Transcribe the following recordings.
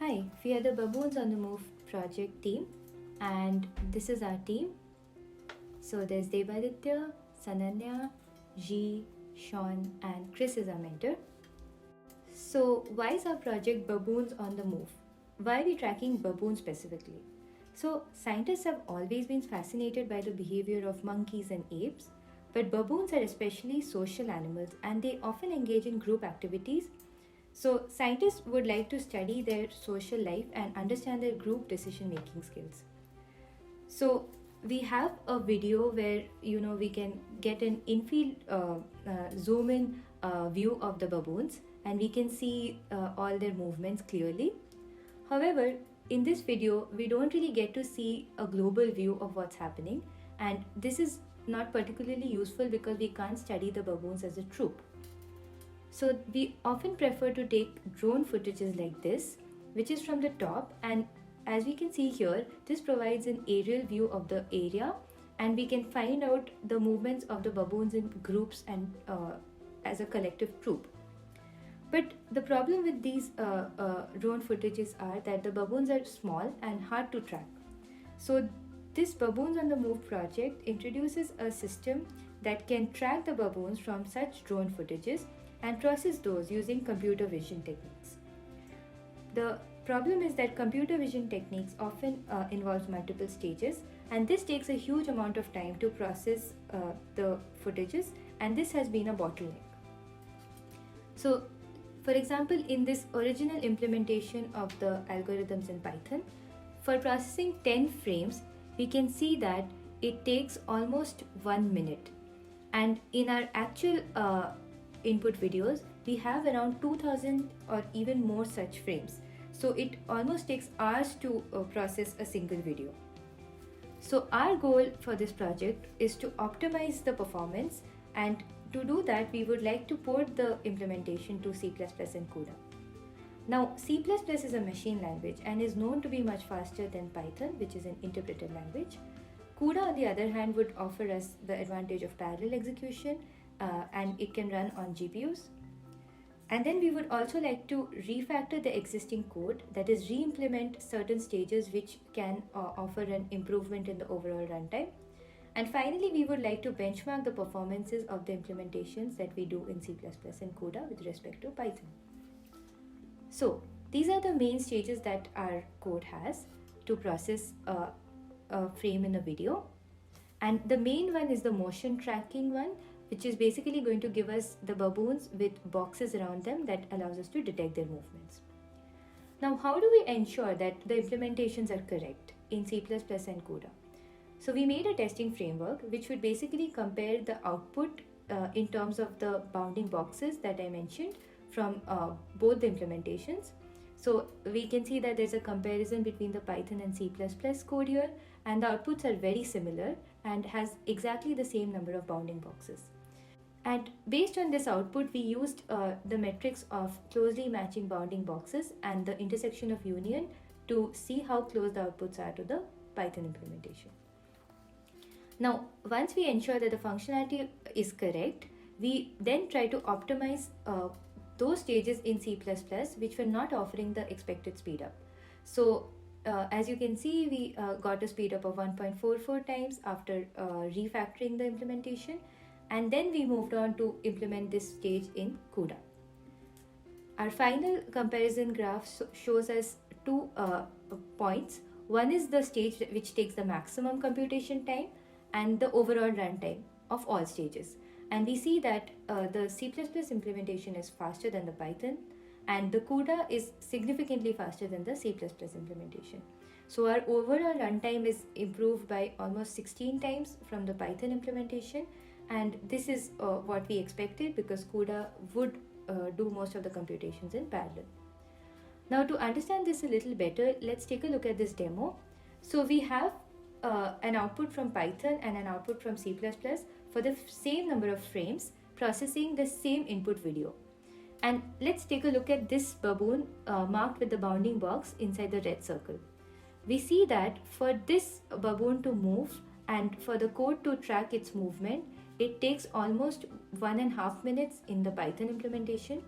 Hi, we are the Baboons on the Move project team, and this is our team. So there's Devaditya, Sananya, G, Sean, and Chris is our mentor. So, why is our project Baboons on the Move? Why are we tracking baboons specifically? So, scientists have always been fascinated by the behavior of monkeys and apes, but baboons are especially social animals and they often engage in group activities. So, scientists would like to study their social life and understand their group decision making skills. So, we have a video where we can get an infield zoom in view of the baboons and we can see all their movements clearly. However, in this video, we don't really get to see a global view of what's happening, and this is not particularly useful because we can't study the baboons as a troop. So, we often prefer to take drone footages like this, which is from the top, and as we can see here, this provides an aerial view of the area, and we can find out the movements of the baboons in groups and as a collective troop. But the problem with these drone footages are that the baboons are small and hard to track. So this Baboons on the Move project introduces a system that can track the baboons from such drone footages and process those using computer vision techniques. The problem is that computer vision techniques often involves multiple stages, and this takes a huge amount of time to process the footages, and this has been a bottleneck. So for example, in this original implementation of the algorithms in Python, for processing 10 frames, we can see that it takes almost 1 minute. And in our actual input videos, we have around 2000 or even more such frames. So it almost takes hours to process a single video. So our goal for this project is to optimize the performance, and to do that, we would like to port the implementation to C++ and CUDA. Now, C++ is a machine language and is known to be much faster than Python, which is an interpreted language. CUDA, on the other hand, would offer us the advantage of parallel execution and it can run on GPUs. And then we would also like to refactor the existing code, that is, re-implement certain stages which can offer an improvement in the overall runtime. And finally, we would like to benchmark the performances of the implementations that we do in C++ and CUDA with respect to Python. So, these are the main stages that our code has to process a frame in a video. And the main one is the motion tracking one, which is basically going to give us the baboons with boxes around them that allows us to detect their movements. Now, how do we ensure that the implementations are correct in C++ and CUDA? So we made a testing framework which would basically compare the output in terms of the bounding boxes that I mentioned from both the implementations. So we can see that there's a comparison between the Python and C++ code here, and the outputs are very similar and has exactly the same number of bounding boxes. And based on this output, we used the metrics of closely matching bounding boxes and the intersection of union to see how close the outputs are to the Python implementation. Now, once we ensure that the functionality is correct, we then try to optimize those stages in C++ which were not offering the expected speedup. So, as you can see, we got a speedup of 1.44 times after refactoring the implementation, and then we moved on to implement this stage in CUDA. Our final comparison graph shows us two points. One is the stage which takes the maximum computation time, and the overall runtime of all stages. And we see that the C++ implementation is faster than the Python, and the CUDA is significantly faster than the C++ implementation. So our overall runtime is improved by almost 16 times from the Python implementation, and this is what we expected because CUDA would do most of the computations in parallel. Now, to understand this a little better, let's take a look at this demo. So we have an output from Python and an output from C++ for the same number of frames, processing the same input video. And let's take a look at this baboon marked with the bounding box inside the red circle. We see that for this baboon to move and for the code to track its movement, it takes almost 1.5 minutes in the Python implementation.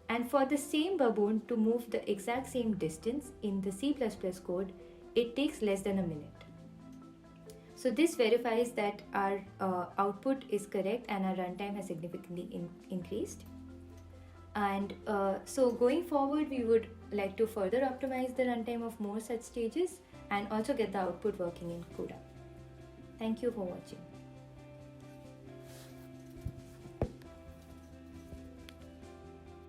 And for the same baboon to move the exact same distance in the C++ code, it takes less than a minute. So this verifies that our output is correct and our runtime has significantly increased. And so going forward, we would like to further optimize the runtime of more such stages and also get the output working in CUDA. Thank you for watching.